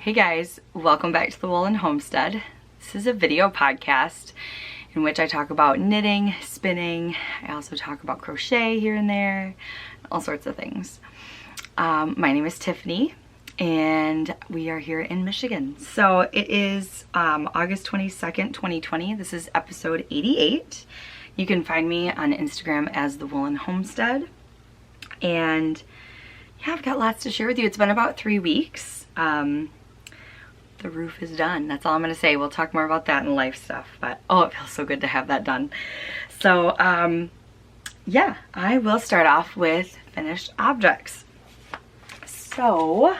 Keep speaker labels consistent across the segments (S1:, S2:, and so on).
S1: Hey guys, welcome back to the Woolen Homestead. This is a video podcast in which I talk about knitting, spinning. I also talk about crochet here and there, all sorts of things. My name is Tiffany and we are here in Michigan. So it is August 22nd, 2020. This is episode 88. You can find me on Instagram as the Woolen Homestead. And yeah, I've got lots to share with you. It's been about 3 weeks. The roof is done. That's all I'm gonna say. We'll talk more about that in life stuff, but oh, it feels so good to have that done. So yeah, I will start off with finished objects. So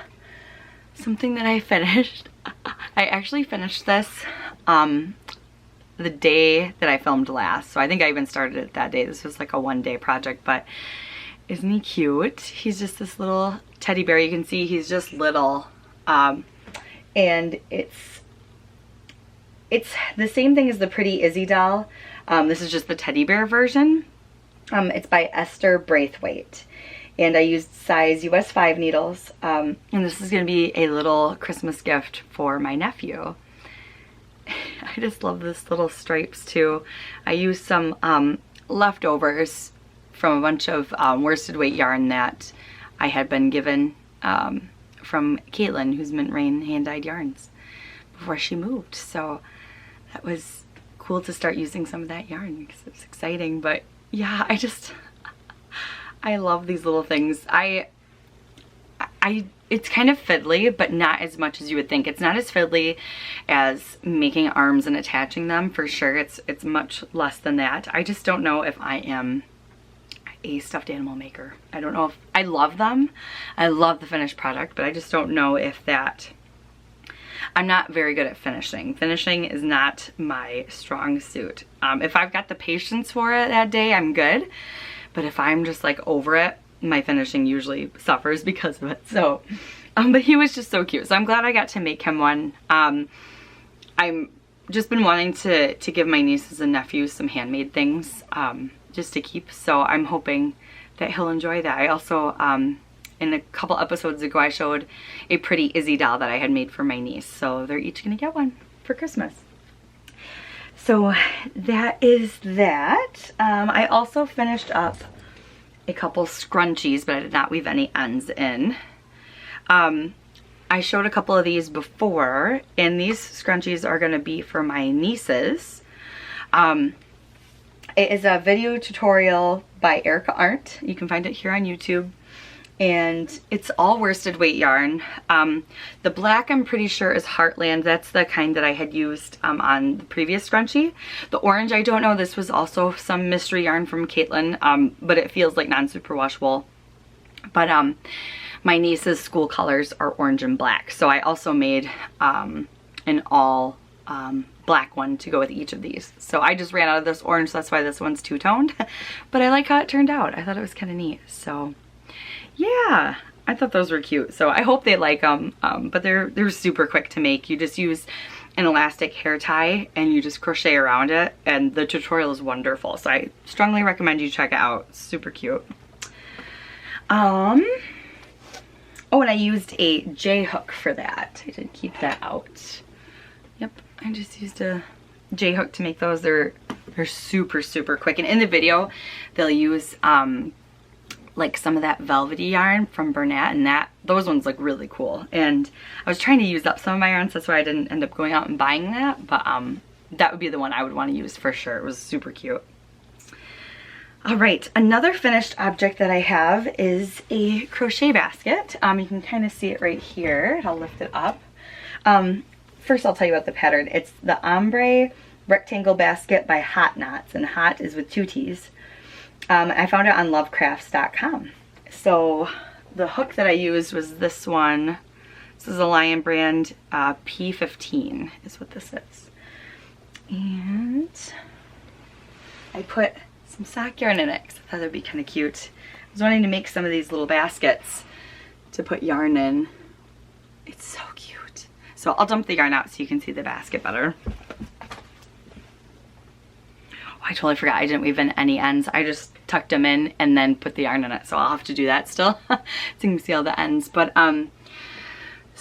S1: something that I finished, I actually finished this the day that I filmed last. So I think I even started it that day. This was like a one-day project, but isn't he cute? He's just this little teddy bear. You can see he's just little. And it's the same thing as the Pretty Izzy doll. This is just the teddy bear version. It's by Esther Braithwaite. And I used size US 5 needles. And this is going to be a little Christmas gift for my nephew. I just love this little stripes too. I used some leftovers from a bunch of worsted weight yarn that I had been given from Caitlin, who's Mint Rain Hand-Dyed Yarns, before she moved. So that was cool to start using some of that yarn because it's exciting. But yeah, I love these little things. It's kind of fiddly, but not as much as you would think. It's not as fiddly as making arms and attaching them, for sure. It's much less than that. I just don't know if I am a stuffed animal maker. I don't know if I love them. I love the finished product, but I just don't know if that, I'm not very good at finishing. Finishing is not my strong suit. If I've got the patience for it that day, I'm good. But if I'm just like over it, my finishing usually suffers because of it. So, but he was just so cute. So I'm glad I got to make him one. I'm just been wanting to give my nieces and nephews some handmade things. Just to keep, so I'm hoping that he'll enjoy that. I also, in a couple episodes ago, I showed a Pretty Izzy doll that I had made for my niece, so they're each gonna get one for Christmas. So that is that. I also finished up a couple scrunchies, but I did not weave any ends in. I showed a couple of these before, and these scrunchies are gonna be for my nieces. It is a video tutorial by Erica Arndt. You can find it here on YouTube. And it's all worsted weight yarn. The black, I'm pretty sure, is Heartland. That's the kind that I had used on the previous scrunchie. The orange, I don't know. This was also some mystery yarn from Caitlin, but it feels like non-superwash wool. But my niece's school colors are orange and black. So I also made an all black one to go with each of these. So I just ran out of this orange, so that's why this one's two-toned. But I like how it turned out. I thought it was kind of neat. So yeah, I thought those were cute. So I hope they like them. But they're super quick to make. You just use an elastic hair tie and you just crochet around it, and the tutorial is wonderful. So I strongly recommend you check it out. Super cute. Oh, and I used a J hook for that. I did keep that out. Yep, I just used a J hook to make those. They're super, super quick. And in the video, they'll use like some of that velvety yarn from Bernat, and those ones look really cool. And I was trying to use up some of my yarns, that's why I didn't end up going out and buying that. But that would be the one I would want to use for sure. It was super cute. All right, another finished object that I have is a crochet basket. You can kind of see it right here. I'll lift it up. First, I'll tell you about the pattern. It's the Ombre Rectangle Basket by Hot Knots, and Hot is with 2 T's. I found it on lovecrafts.com. So the hook that I used was this one. This is a Lion brand P15 is what this is. And I put some sock yarn in it because I thought that'd be kind of cute. I was wanting to make some of these little baskets to put yarn in. It's so cute. So I'll dump the yarn out so you can see the basket better. Oh, I totally forgot I didn't weave in any ends. I just tucked them in and then put the yarn in it. So I'll have to do that still so you can see all the ends. But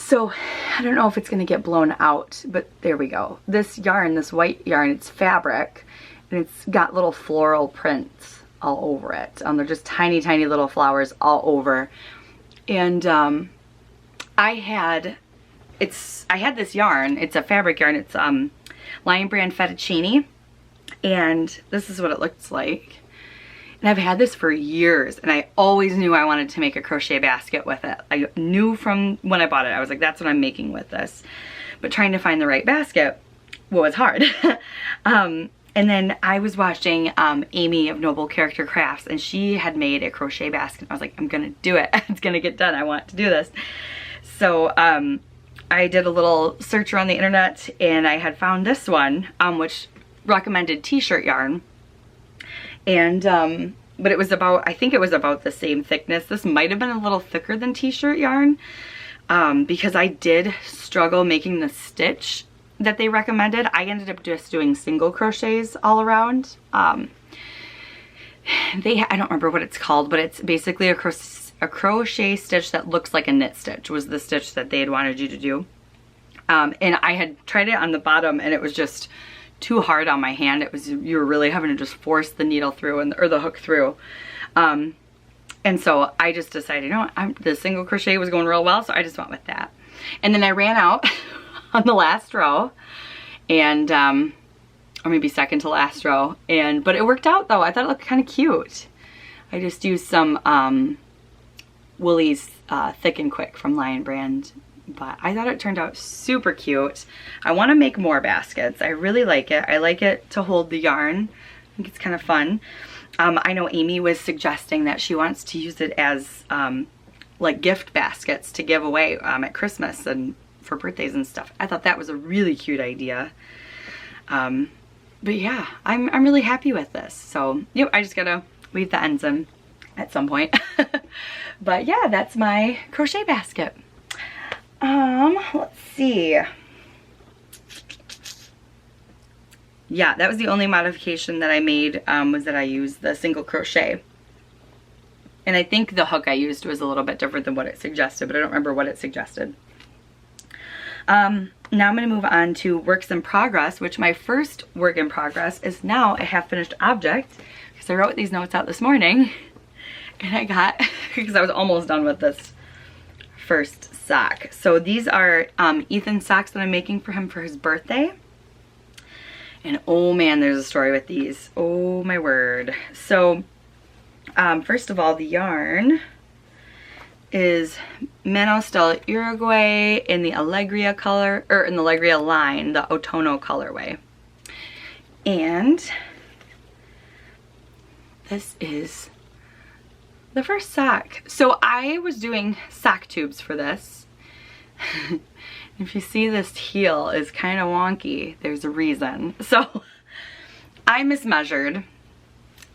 S1: So I don't know if it's gonna get blown out, but there we go. This yarn, this white yarn, it's fabric, and it's got little floral prints all over it. They're just tiny, tiny little flowers all over. And I had this yarn. It's a fabric yarn. It's Lion Brand Fettuccine, and this is what it looks like. And I've had this for years, and I always knew I wanted to make a crochet basket with it. I knew from when I bought it, I was like, that's what I'm making with this. But trying to find the right basket was hard. And then I was watching Amy of Noble Character Crafts, and she had made a crochet basket. I was like, I'm gonna do it. It's gonna get done. I want to do this. So I did a little search around the internet, and I had found this one, which recommended t-shirt yarn. And but it was about, I think it was about the same thickness. This might have been a little thicker than t-shirt yarn, because I did struggle making the stitch that they recommended. I ended up just doing single crochets all around. I don't remember what it's called, but it's basically a crochet stitch that looks like a knit stitch was the stitch that they had wanted you to do. And I had tried it on the bottom, and it was just too hard on my hand. It was, you were really having to just force the needle through or the hook through. And so I just decided, you know what, the single crochet was going real well, so I just went with that. And then I ran out on the last row, and or maybe second to last row, but it worked out though. I thought it looked kind of cute. I just used some Woolies Thick and Quick from Lion Brand, but I thought it turned out super cute. I want to make more baskets. I really like it. I like it to hold the yarn. I think it's kind of fun. I know Amy was suggesting that she wants to use it as like gift baskets to give away at Christmas and for birthdays and stuff. I thought that was a really cute idea. But yeah, I'm really happy with this. So yep, I just gotta weave the ends in at some point. But yeah, that's my crochet basket. Let's see. Yeah, that was the only modification that I made, was that I used the single crochet. And I think the hook I used was a little bit different than what it suggested, but I don't remember what it suggested. Now I'm going to move on to works in progress, which my first work in progress is now a half finished object, because I wrote these notes out this morning, and I got, because I was almost done with this first sock. So these are Ethan's socks that I'm making for him for his birthday. And oh man, there's a story with these. Oh my word. So first of all, the yarn is Menos del Uruguay in the Alegria color, or in the Alegria line, the Otono colorway. And this is the first sock. So I was doing sock tubes for this. If you see this heel is kind of wonky, there's a reason. So I mismeasured,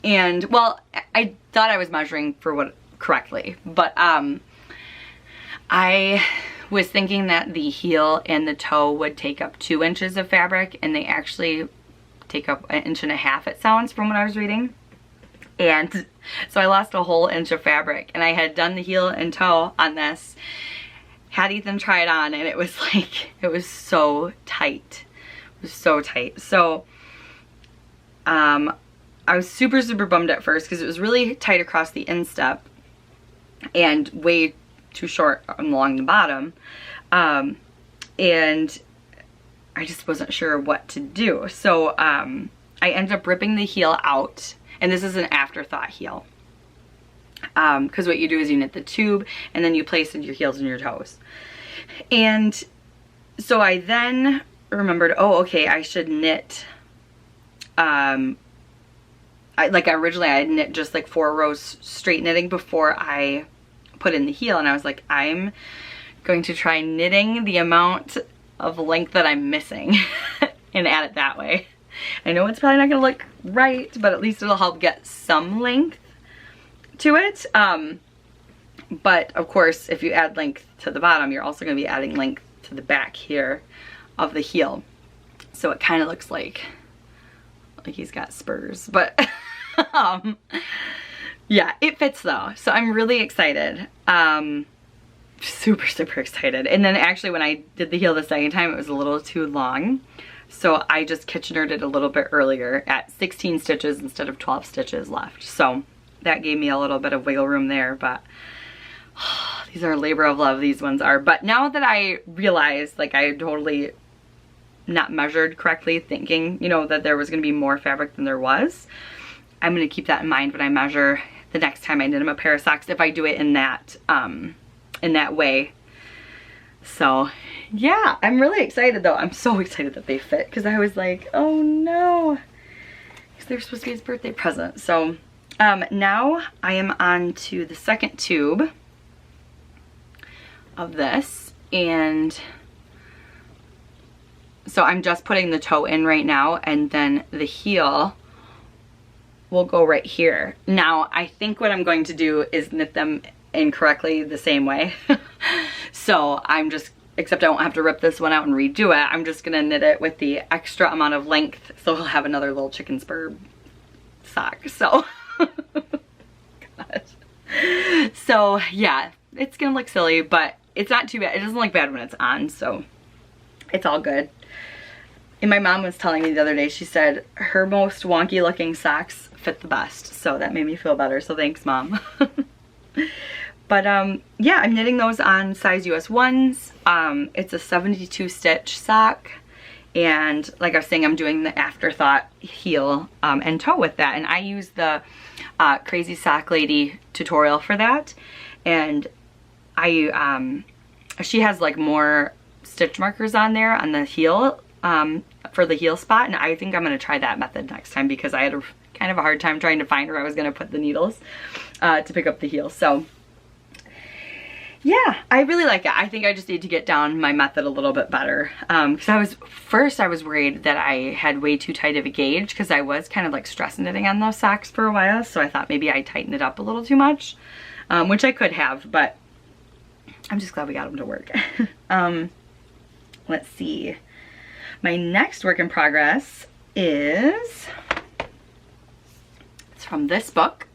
S1: and well, I thought I was measuring for what correctly, but I was thinking that the heel and the toe would take up 2 inches of fabric, and they actually take up 1.5 inches, it sounds, from what I was reading. And so I lost a whole inch of fabric, and I had done the heel and toe on this, had Ethan try it on, and it was like, it was so tight. It was so tight. So I was super, super bummed at first because it was really tight across the instep and way too short along the bottom. And I just wasn't sure what to do. So I ended up ripping the heel out, and this is an afterthought heel. Because what you do is you knit the tube, and then you place in your heels and your toes. And so I then remembered, oh, okay, I should knit, originally I had knit just like 4 rows straight knitting before I put in the heel, and I was like, I'm going to try knitting the amount of length that I'm missing and add it that way. I know it's probably not gonna look right, but at least it'll help get some length to it. But of course, if you add length to the bottom, you're also going to be adding length to the back here of the heel. So it kind of looks like he's got spurs, but yeah, it fits though. So I'm really excited. super, super excited. And then actually when I did the heel the second time, it was a little too long. So I just Kitchenered it a little bit earlier at 16 stitches instead of 12 stitches left. So that gave me a little bit of wiggle room there, but these are a labor of love, these ones are. But now that I realized, like, I totally not measured correctly, thinking, you know, that there was gonna be more fabric than there was, I'm gonna keep that in mind when I measure the next time I knit them a pair of socks, if I do it in that way. So yeah, I'm really excited though. I'm so excited that they fit, because I was like, oh no, because they're supposed to be his birthday present. So now I am on to the second tube of this, and so I'm just putting the toe in right now, and then the heel will go right here. Now I think what I'm going to do is knit them incorrectly the same way. So I'm just, except I won't have to rip this one out and redo it. I'm just gonna knit it with the extra amount of length, so we'll have another little chicken spur sock. So God. So yeah, it's gonna look silly, but it's not too bad. It doesn't look bad when it's on, so it's all good. And my mom was telling me the other day, she said her most wonky looking socks fit the best, so that made me feel better, so thanks, Mom. But yeah, I'm knitting those on size US 1s. It's a 72 stitch sock, and like I was saying, I'm doing the afterthought heel and toe with that, and I use the Crazy Sock Lady tutorial for that, and she has like more stitch markers on there on the heel for the heel spot, and I think I'm gonna try that method next time, because I had kind of a hard time trying to find where I was gonna put the needles to pick up the heel. So yeah, I really like it. I think I just need to get down my method a little bit better, because I was worried that I had way too tight of a gauge, because I was kind of like stress knitting on those socks for a while, so I thought maybe I tightened it up a little too much, which I could have, but I'm just glad we got them to work. Let's see. My next work in progress is, it's from this book,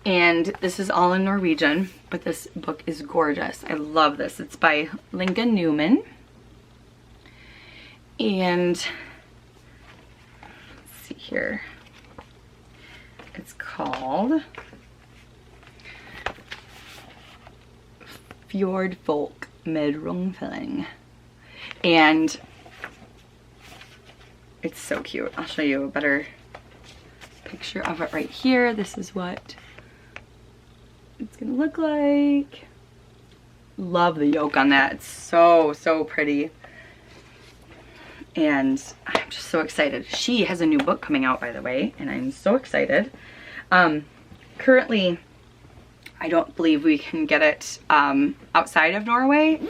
S1: and this is all in Norwegian, but this book is gorgeous. I love this. It's by Lincoln Newman, and let's see here. It's called Fjord Folk med Rungfilling, and it's so cute. I'll show you a better picture of it right here. This is what it's gonna look like. Love the yoke on that. It's so, so pretty. And I'm just so excited. She has a new book coming out, by the way, and I'm so excited. Currently, I don't believe we can get it outside of Norway,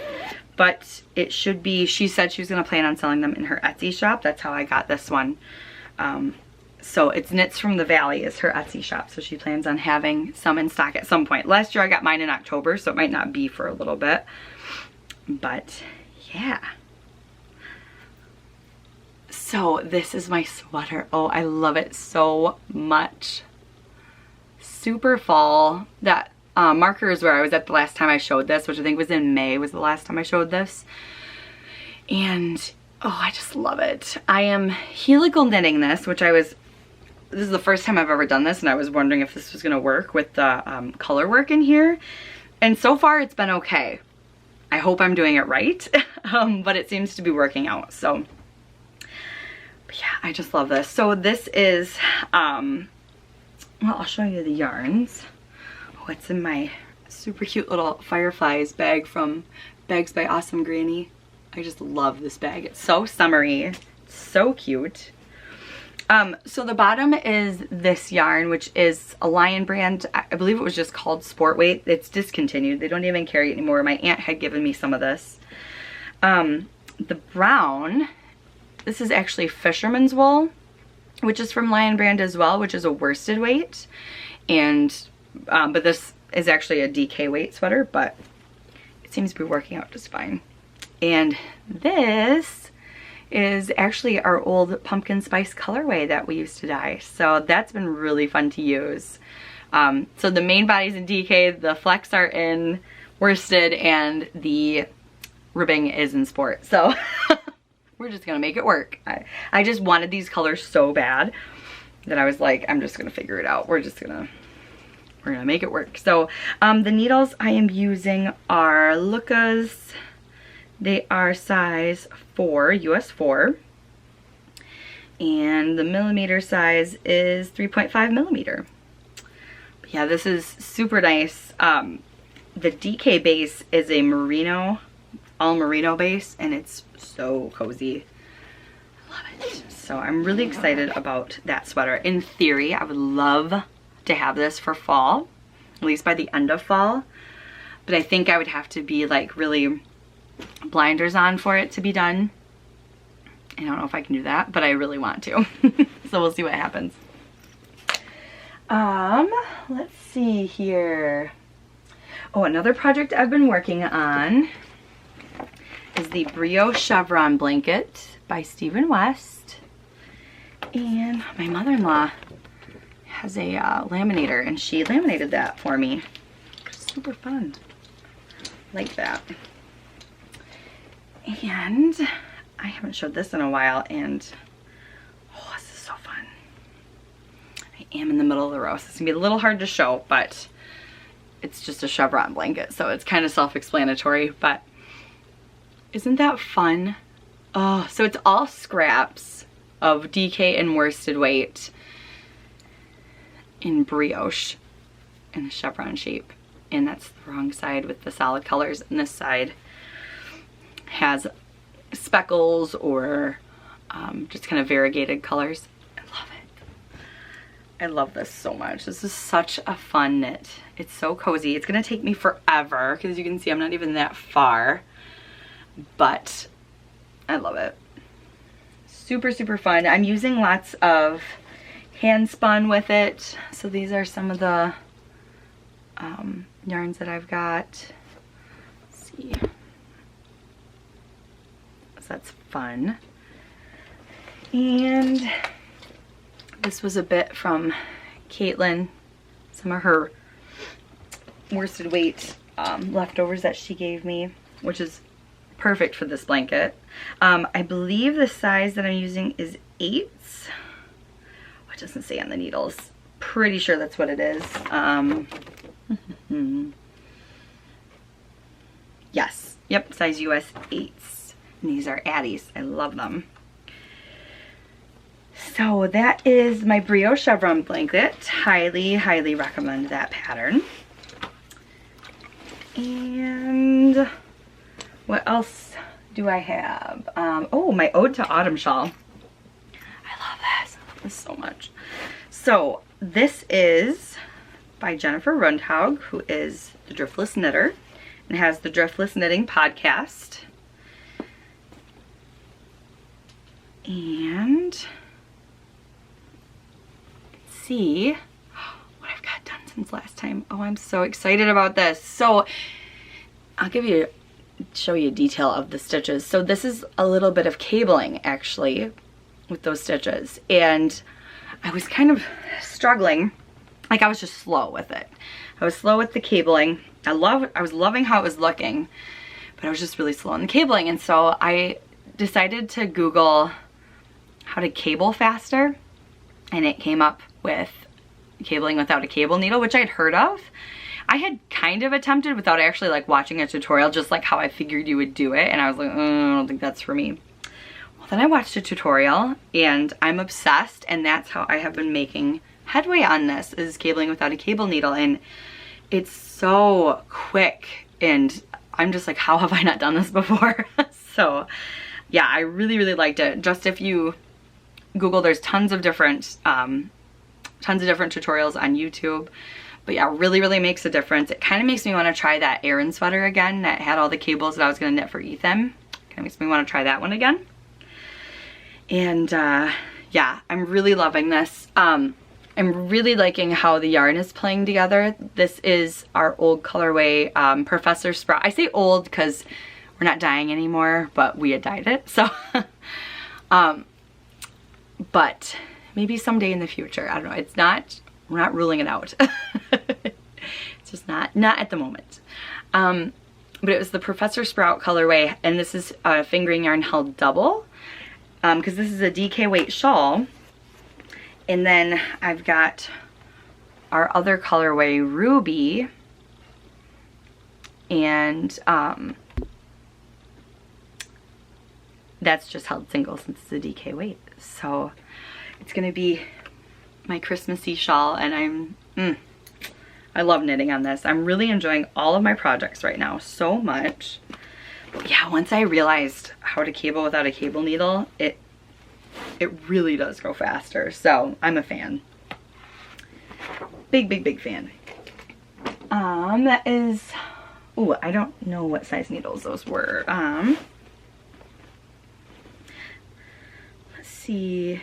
S1: but it should be, she said she was gonna plan on selling them in her Etsy shop. That's how I got this one. So it's Knits from the Valley is her Etsy shop. So she plans on having some in stock at some point. Last year I got mine in October, so it might not be for a little bit. But yeah. So this is my sweater. Oh, I love it so much. Super fall. That marker is where I was at the last time I showed this, which I think was in May was the last time I showed this. And oh, I just love it. I am helical knitting this, which this is the first time I've ever done this, and I was wondering if this was gonna work with the color work in here. And so far it's been okay. I hope I'm doing it right, but it seems to be working out. So but yeah, I just love this. So this is, well, I'll show you the yarns. Oh, it's in my super cute little Fireflies bag from Bags by Awesome Granny. I just love this bag. It's so summery. It's so cute. So the bottom is this yarn, which is a Lion brand. I believe it was just called Sport Weight. It's discontinued. They don't even carry it anymore. My aunt had given me some of this. The brown, this is actually Fisherman's Wool, which is from Lion brand as well, which is a worsted weight. And, but this is actually a DK weight sweater, but it seems to be working out just fine. And this is actually our old pumpkin spice colorway that we used to dye. So that's been really fun to use. So the main body's in DK, the flecks are in worsted and the ribbing is in sport. So we're just gonna make it work. I just wanted these colors so bad that I was like, I'm just gonna figure it out. We're gonna make it work. So the needles I am using are Lucas. They are size 4, US 4. And the millimeter size is 3.5 millimeter. But yeah, this is super nice. The DK base is a merino, all merino base, and it's so cozy. I love it. So I'm really excited about that sweater. In theory, I would love to have this for fall, at least by the end of fall. But I think I would have to be like really blinders on for it to be done. I don't know if I can do that, but I really want to. So we'll see what happens. Let's see here. Oh, another project I've been working on is the Brioche chevron blanket by Stephen West. And my mother-in-law has a laminator, and she laminated that for me. Super fun. Like that. And I haven't showed this in a while, and oh, this is so fun. I am in the middle of the row, so it's gonna be a little hard to show, but it's just a chevron blanket, so it's kind of self-explanatory, but isn't that fun? Oh, so it's all scraps of DK and worsted weight in brioche in the chevron shape, and that's the wrong side with the solid colors, and this side has speckles or just kind of variegated colors. I love it. I love this so much. This is such a fun knit. It's so cozy. It's gonna take me forever because you can see I'm not even that far, but I love it. Super, super fun. I'm using lots of hand spun with it. So these are some of the yarns that I've got. Let's see. That's fun. And this was a bit from Caitlin, some of her worsted weight leftovers that she gave me, which is perfect for this blanket. I believe the size that I'm using is 8s, which doesn't say on the needles. Pretty sure that's what it is. Yes, yep, size US 8s. And these are Addies. I love them. So that is my Brioche chevron blanket. Highly, highly recommend that pattern. And what else do I have? Oh, my Ode to Autumn shawl. I love this. I love this so much. So this is by Jennifer Rundhaug, who is the Driftless Knitter and has the Driftless Knitting podcast. And let's see what I've got done since last time. Oh, I'm so excited about this. So I'll show you a detail of the stitches. So this is a little bit of cabling actually with those stitches. And I was kind of struggling. Like I was just slow with it. I was slow with the cabling. I was loving how it was looking, but I was just really slow on the cabling. And so I decided to Google how to cable faster, and it came up with cabling without a cable needle, which I'd heard of. I had kind of attempted without actually like watching a tutorial, just like how I figured you would do it, and I was like, I don't think that's for me. Well, then I watched a tutorial and I'm obsessed, and that's how I have been making headway on this, is cabling without a cable needle. And it's so quick, and I'm just like, how have I not done this before? So yeah, I really, really liked it. Just if you Google, there's tons of different tutorials on YouTube. But yeah, really, really makes a difference. It kind of makes me want to try that Aran sweater again that had all the cables that I was going to knit for Ethan. Kind of makes me want to try that one again. And yeah, I'm really loving this. I'm really liking how the yarn is playing together. This is our old colorway, Professor Sprout. I say old because we're not dyeing anymore, but we had dyed it. So, but maybe someday in the future. I don't know. We're not ruling it out. It's just not at the moment. But it was the Professor Sprout colorway, and this is a fingering yarn held double, because this is a DK weight shawl. And then I've got our other colorway, Ruby, and that's just held single since it's a DK weight. So it's gonna be my Christmassy shawl, and I love knitting on this. I'm really enjoying all of my projects right now so much. But yeah, once I realized how to cable without a cable needle, it really does go faster. So I'm a fan. Big fan. That is, oh, I don't know what size needles those were. Let's see.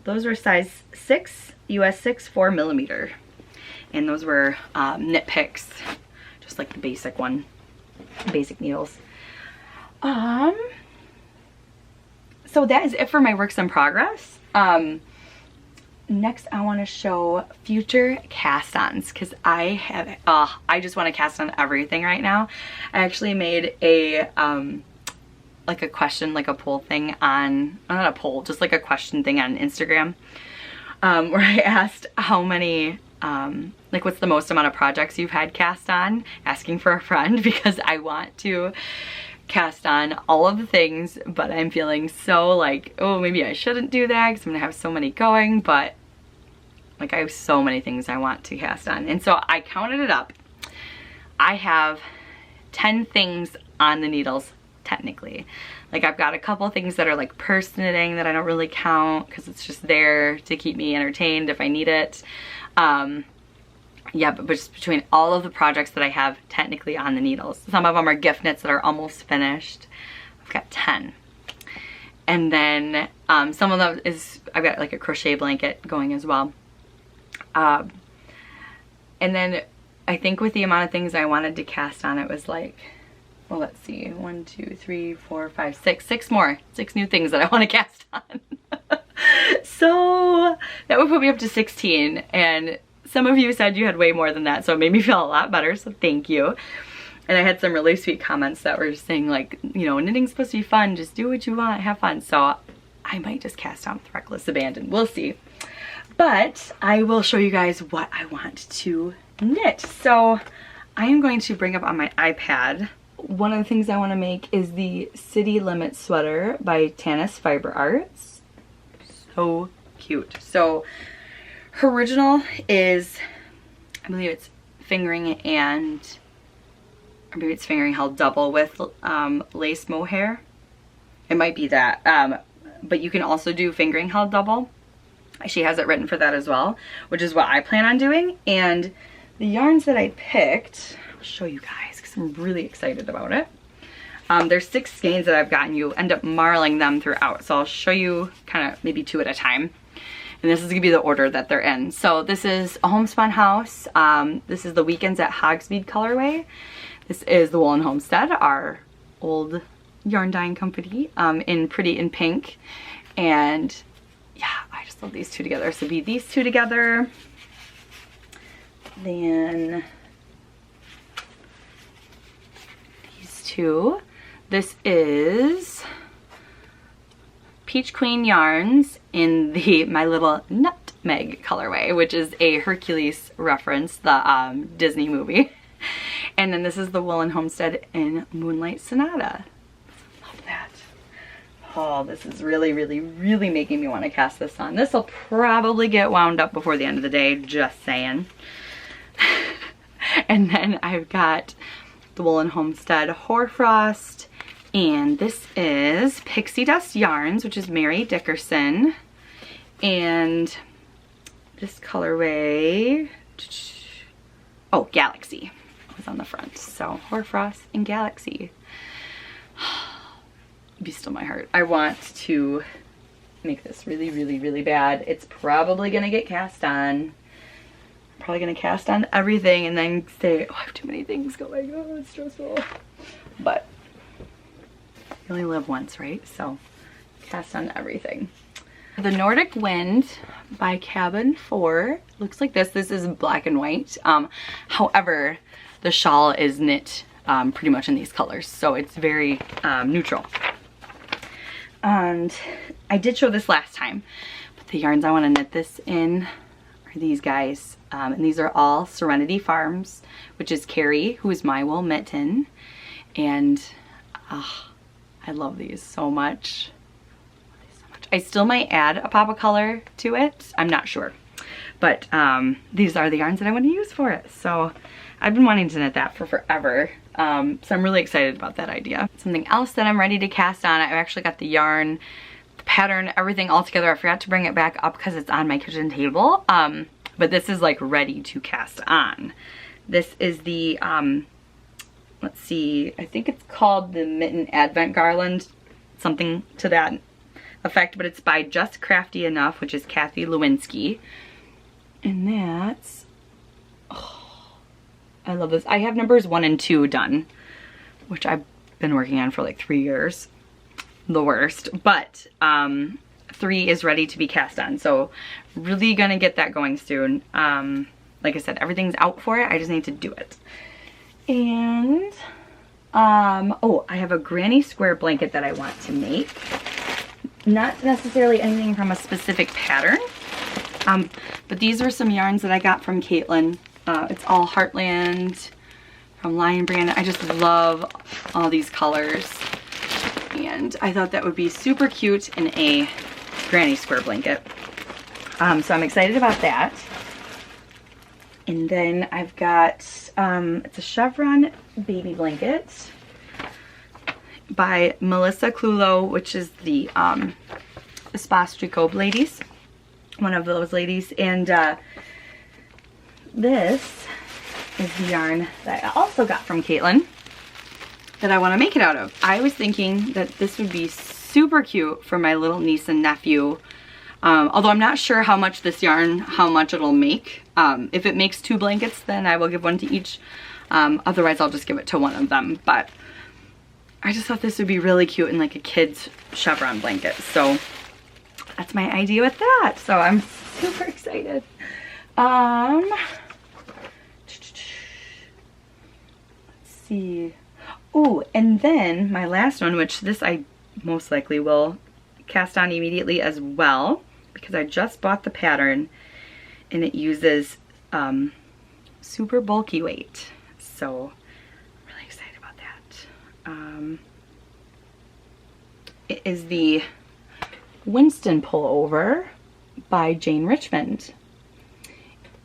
S1: Those were size 6, US 6, 4mm. And those were knit picks, just like the basic one, basic needles. So that is it for my works in progress. Next I want to show future cast-ons, because I just want to cast on everything right now. I actually made a like a question, like a poll thing on, not a poll, just like a question thing on Instagram, where I asked how many like what's the most amount of projects you've had cast on, asking for a friend, because I want to cast on all of the things, but I'm feeling so like, oh, maybe I shouldn't do that because I'm gonna have so many going, but like I have so many things I want to cast on. And so I counted it up. I have 10 things on the needles technically. Like I've got a couple things that are like purse knitting that I don't really count because it's just there to keep me entertained if I need it. Yeah, but just between all of the projects that I have technically on the needles, some of them are gift knits that are almost finished. I've got 10. And then some of them is, I've got like a crochet blanket going as well. And then I think with the amount of things I wanted to cast on, it was like, well, let's see, 1, 2, 3, 4, 5, 6, 6 more, 6 new things that I want to cast on. So that would put me up to 16, and some of you said you had way more than that, so it made me feel a lot better, so thank you. And I had some really sweet comments that were saying like, you know, knitting's supposed to be fun, just do what you want, have fun. So I might just cast on with reckless abandon, we'll see. But I will show you guys what I want to knit. So I am going to bring up on my iPad, one of the things I want to make is the City Limit sweater by Tanis Fiber Arts. So cute. So her original is, I believe it's fingering and, or maybe it's fingering held double with lace mohair. It might be that, but you can also do fingering held double. She has it written for that as well, which is what I plan on doing. And the yarns that I picked, I'll show you guys because I'm really excited about it. There's 6 skeins that I've gotten. You end up marling them throughout, so I'll show you kind of maybe 2 at a time. And this is gonna be the order that they're in. So this is a Homespun House. This is the Weekends at Hogsmeade colorway. This is the Woolen Homestead, our old yarn dyeing company, in Pretty in Pink. And yeah, I just love these 2 together. So be these 2 together. Then these 2. This is Peach Queen Yarns in the My Little Nutmeg colorway, which is a Hercules reference, the Disney movie. And then this is the Woolen Homestead in Moonlight Sonata. Love that. Oh, this is really making me want to cast this on. This will probably get wound up before the end of the day, just saying. And then I've got the Woolen Homestead Hoarfrost, and this is Pixie Dust Yarns, which is Mary Dickerson, and this colorway, oh, Galaxy was on the front. So Hoarfrost and Galaxy. Be still my heart. I want to make this really bad. It's probably gonna get cast on. Probably gonna cast on everything and then say, oh, I have too many things going on, it's stressful. But you only live once, right? So cast on everything. The Nordic Wind by Cabin 4 looks like this. This is black and white. However, the shawl is knit pretty much in these colors, so it's very neutral. And I did show this last time, but the yarns I want to knit this in are these guys. And these are all Serenity Farms, which is Carrie, who is my wool mitten. And I love these so much. I still might add a pop of color to it. I'm not sure. But these are the yarns that I want to use for it. So I've been wanting to knit that for forever. So I'm really excited about that idea. Something else that I'm ready to cast on, I've actually got the yarn, the pattern, everything all together. I forgot to bring it back up because it's on my kitchen table. But this is like ready to cast on. This is the, let's see, I think it's called the Mitten Advent Garland, something to that effect, but it's by Just Crafty Enough, which is Kathy Lewinsky. And that's, oh, I love this. I have numbers 1 and 2 done, which I've been working on for like 3 years. The worst, but 3 is ready to be cast on, so really gonna get that going soon. Like I said, everything's out for it. I just need to do it. And oh, I have a granny square blanket that I want to make. Not necessarily anything from a specific pattern, but these are some yarns that I got from Caitlin. It's all Heartland from Lion Brand. I just love all these colors, and I thought that would be super cute in a granny square blanket. So I'm excited about that. And then I've got, it's a chevron baby blanket by Melissa Clulo, which is the Espace Jacob ladies, one of those ladies. And this is the yarn that I also got from Caitlin that I want to make it out of. I was thinking that this would be super cute for my little niece and nephew. Although I'm not sure how much this yarn, how much it'll make. If it makes 2 blankets, then I will give one to each. Otherwise, I'll just give it to one of them. But I just thought this would be really cute in like a kid's chevron blanket. So that's my idea with that. So I'm super excited. Let's see. Oh, and then my last one, which this I most likely will cast on immediately as well, because I just bought the pattern and it uses super bulky weight. So I'm really excited about that. It is the Winston Pullover by Jane Richmond.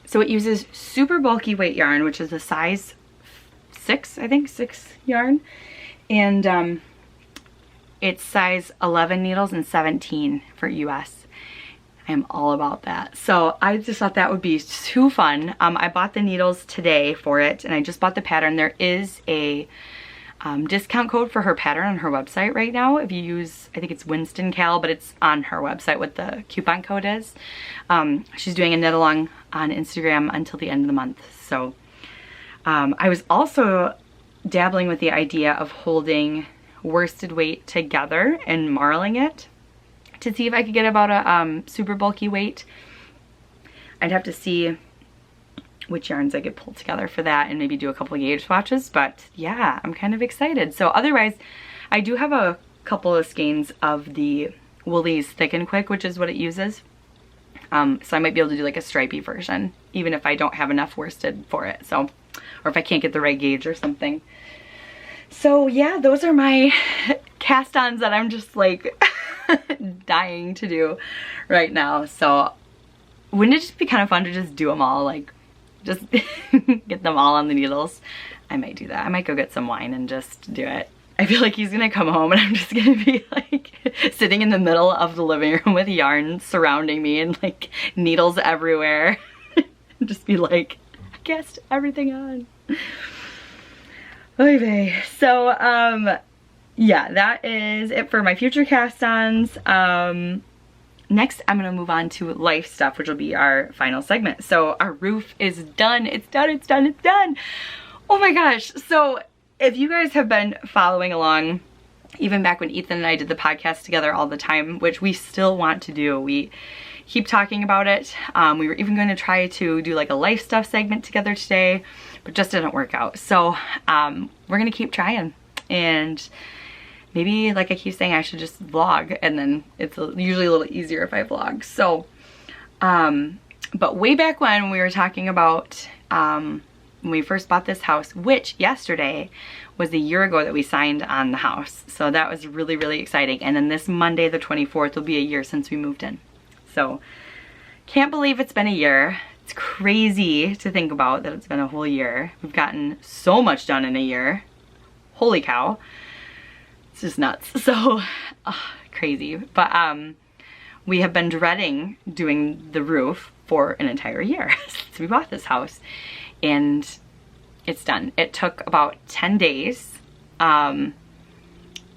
S1: So it uses super bulky weight yarn, which is a size 6, I think, 6 yarn. And it's size 11 needles and 17 for US. I am all about that. So I just thought that would be too fun. I bought the needles today for it, and I just bought the pattern. There is a discount code for her pattern on her website right now. If you use, I think it's Winston Cal, but it's on her website what the coupon code is. She's doing a knit along on Instagram until the end of the month. So I was also dabbling with the idea of holding worsted weight together and marling it to see if I could get about a super bulky weight. I'd have to see which yarns I could pull together for that and maybe do a couple of gauge swatches, but yeah, I'm kind of excited. So otherwise, I do have a couple of skeins of the Woolies Thick and Quick, which is what it uses. So I might be able to do like a stripey version, even if I don't have enough worsted for it. So, or if I can't get the right gauge or something. So yeah, those are my cast-ons that I'm just like dying to do right now. So wouldn't it just be kind of fun to just do them all, like just get them all on the needles? I might do that. I might go get some wine and just do it. I feel like he's gonna come home and I'm just gonna be like sitting in the middle of the living room with yarn surrounding me and like needles everywhere. Just be like, I cast everything on. Okay, so yeah, that is it for my future cast-ons. Next, I'm gonna move on to life stuff, which will be our final segment. So our roof is done. It's done, it's done, it's done. Oh my gosh. So if you guys have been following along even back when Ethan and I did the podcast together all the time, which we still want to do. We keep talking about it. We were even going to try to do like a life stuff segment together today, but just didn't work out. So we're gonna keep trying, and maybe, like I keep saying, I should just vlog, and then it's usually a little easier if I vlog. So but way back when we were talking about when we first bought this house, which yesterday was a year ago that we signed on the house. So that was really, really exciting. And then this Monday, the 24th, will be a year since we moved in. So can't believe it's been a year. It's crazy to think about that it's been a whole year. We've gotten so much done in a year. Holy cow. It's just nuts. So crazy. But we have been dreading doing the roof for an entire year since we bought this house. And it's done. It took about 10 days.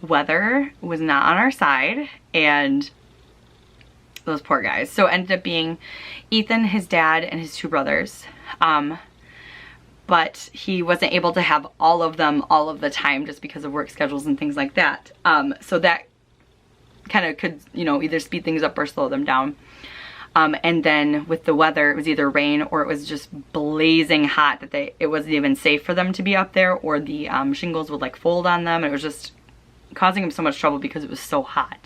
S1: Weather was not on our side, and those poor guys. So it ended up being Ethan, his dad, and his 2 brothers. But he wasn't able to have all of them all of the time just because of work schedules and things like that. So that kind of could, you know, either speed things up or slow them down. And then with the weather, it was either rain or it was just blazing hot that it wasn't even safe for them to be up there, or the shingles would like fold on them. It was just causing them so much trouble because it was so hot.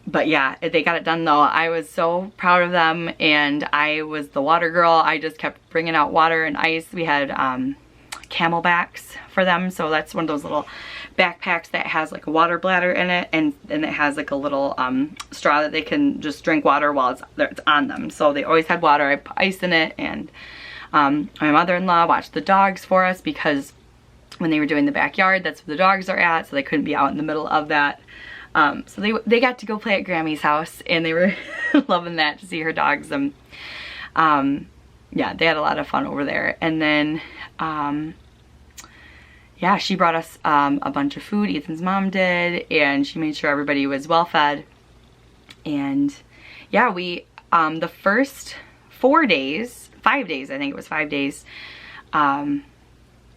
S1: But yeah, they got it done though. I was so proud of them, and I was the water girl. I just kept bringing out water and ice. We had camelbacks for them, so that's one of those little backpacks that has like a water bladder in it, and it has like a little straw that they can just drink water while it's on them. So they always had water. I put ice in it, and my mother-in-law watched the dogs for us because when they were doing the backyard, that's where the dogs are at, so they couldn't be out in the middle of that. So they got to go play at Grammy's house, and they were loving that, to see her dogs. Yeah, they had a lot of fun over there. And then yeah, she brought us a bunch of food. Ethan's mom did, and she made sure everybody was well fed. And yeah, we the first 5 days, I think it was 5 days,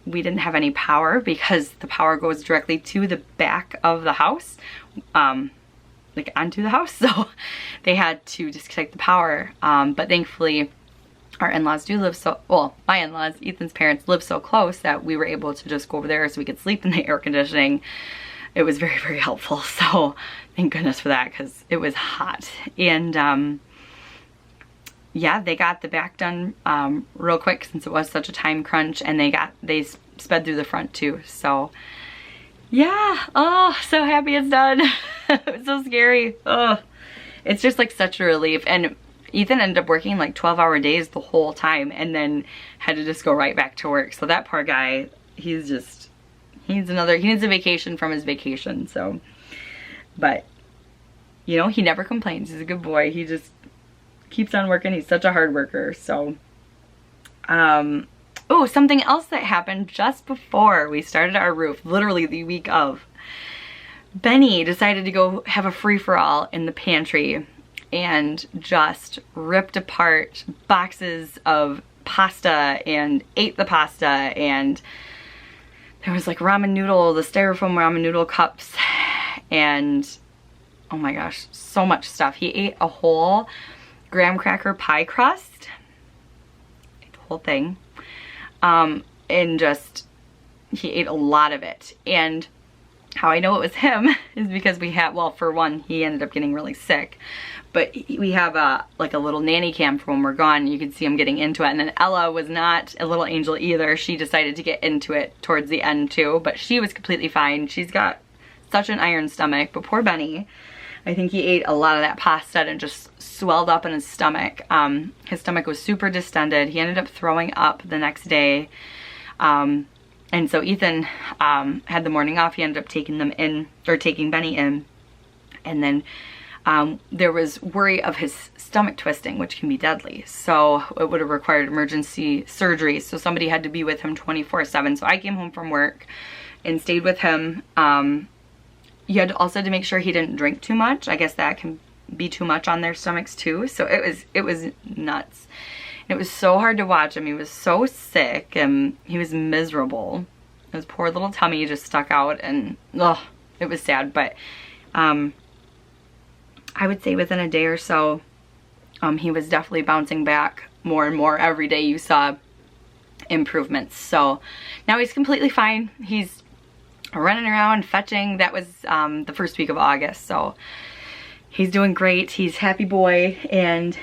S1: we didn't have any power because the power goes directly to the back of the house, like onto the house. So they had to disconnect the power, but thankfully our in-laws do live so, well, my in-laws, Ethan's parents, live so close that we were able to just go over there so we could sleep in the air conditioning. It was very, very helpful. So thank goodness for that, because it was hot. And yeah, they got the back done real quick since it was such a time crunch, and they sped through the front too. So yeah, oh, so happy it's done. It was so scary. Oh, it's just like such a relief. And Ethan ended up working like 12-hour days the whole time, and then had to just go right back to work. So that poor guy, he needs a vacation from his vacation. So, but you know, he never complains. He's a good boy. He just keeps on working. He's such a hard worker. So, oh, something else that happened just before we started our roof, literally the week of, Benny decided to go have a free-for-all in the pantry and just ripped apart boxes of pasta and ate the pasta, and there was like ramen noodle, the styrofoam ramen noodle cups, and oh my gosh, so much stuff. He ate a whole graham cracker pie crust, the whole thing, and just, he ate a lot of it. And how I know it was him is because we had, well, for one, he ended up getting really sick, but we have like a little nanny cam for when we're gone. You can see him getting into it. And then Ella was not a little angel either. She decided to get into it towards the end too, but she was completely fine. She's got such an iron stomach, but poor Benny, I think he ate a lot of that pasta and it just swelled up in his stomach. His stomach was super distended. He ended up throwing up the next day. And so Ethan had the morning off. He ended up taking Benny in. And then there was worry of his stomach twisting, which can be deadly. So it would have required emergency surgery. So somebody had to be with him 24/7. So I came home from work and stayed with him. You had also to make sure he didn't drink too much. I guess that can be too much on their stomachs too. So it was nuts. It was so hard to watch him. He was so sick and he was miserable. His poor little tummy just stuck out, and ugh, it was sad. But I would say within a day or so, he was definitely bouncing back more and more. Every day you saw improvements. So now he's completely fine. He's running around fetching. That was the first week of August, so he's doing great. He's happy boy, and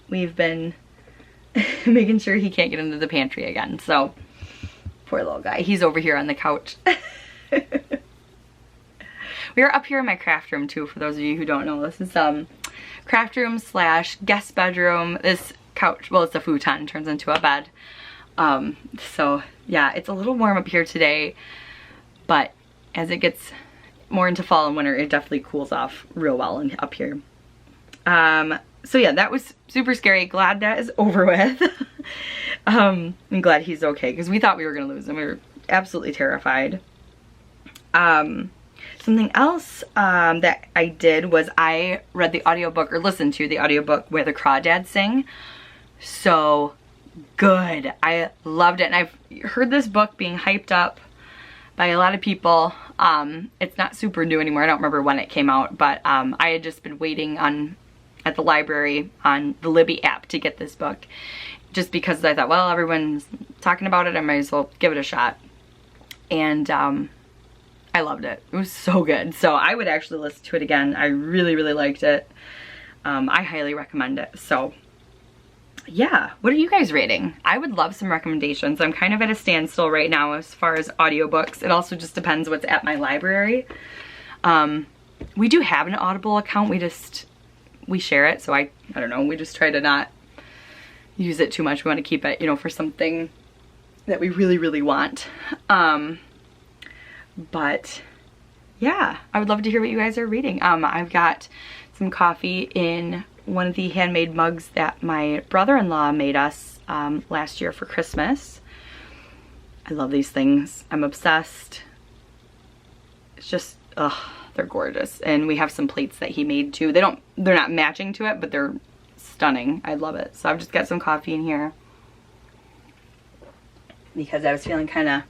S1: we've been making sure he can't get into the pantry again. So poor little guy. He's over here on the couch. We are up here in my craft room too, for those of you who don't know. This is craft room slash guest bedroom. This couch, well, it's a futon, turns into a bed. So yeah, it's a little warm up here today, but as it gets more into fall and winter, it definitely cools off real well up here. So yeah, that was super scary. Glad that is over with. I'm glad he's okay, because we thought we were gonna lose him. We were absolutely terrified. Something else that I did was I read the audiobook, or listened to the audiobook where the crawdads sing. So good. I loved it, and I've heard this book being hyped up by a lot of people. It's not super new anymore. I don't remember when it came out, but I had just been waiting at the library on the Libby app to get this book, just because I thought, well, everyone's talking about it, I might as well give it a shot. And I loved it. It was so good. So I would actually listen to it again. I really, really liked it. I highly recommend it. So yeah, what are you guys rating? I would love some recommendations. I'm kind of at a standstill right now as far as audiobooks. It also just depends what's at my library. We do have an Audible account. We share it, so I don't know, we just try to not use it too much. We want to keep it, you know, for something that we really, really want. But yeah, I would love to hear what you guys are reading. I've got some coffee in one of the handmade mugs that my brother-in-law made us last year for Christmas. I love these things. I'm obsessed. It's just, ugh, they're gorgeous. And we have some plates that he made too. They're not matching to it, but they're stunning. I love it. So I've just got some coffee in here because I was feeling kind of,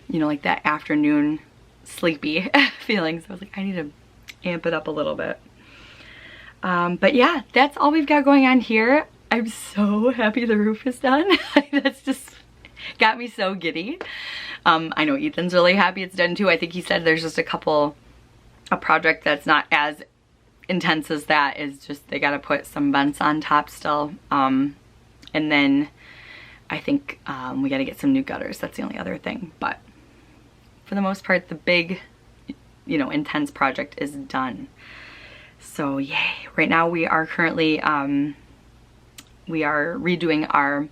S1: you know, like that afternoon sleepy feeling. So I was like, I need to amp it up a little bit. But yeah, that's all we've got going on here. I'm so happy the roof is done. That's just got me so giddy. I know Ethan's really happy it's done too. I think he said there's just a project that's not as intense as that, is just they got to put some vents on top still. And then I think we got to get some new gutters. That's the only other thing. But for the most part, the big, you know, intense project is done. So yay. Right now we are currently, we are redoing our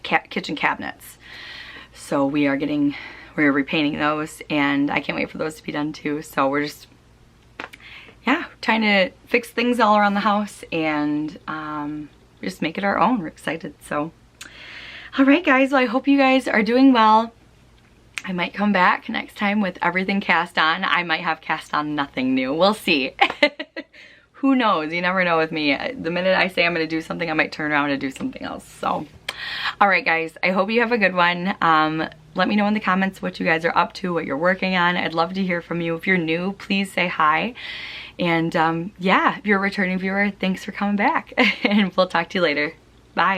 S1: kitchen cabinets. So we're repainting those, and I can't wait for those to be done too. So we're just, yeah, trying to fix things all around the house and just make it our own. We're excited. So, all right guys, well, I hope you guys are doing well. I might come back next time with everything cast on. I might have cast on nothing new. We'll see. Who knows? You never know with me. The minute I say I'm going to do something, I might turn around and do something else. So, all right guys, I hope you have a good one. Let me know in the comments what you guys are up to, what you're working on. I'd love to hear from you. If you're new, please say hi. And yeah, if you're a returning viewer, thanks for coming back. And we'll talk to you later. Bye.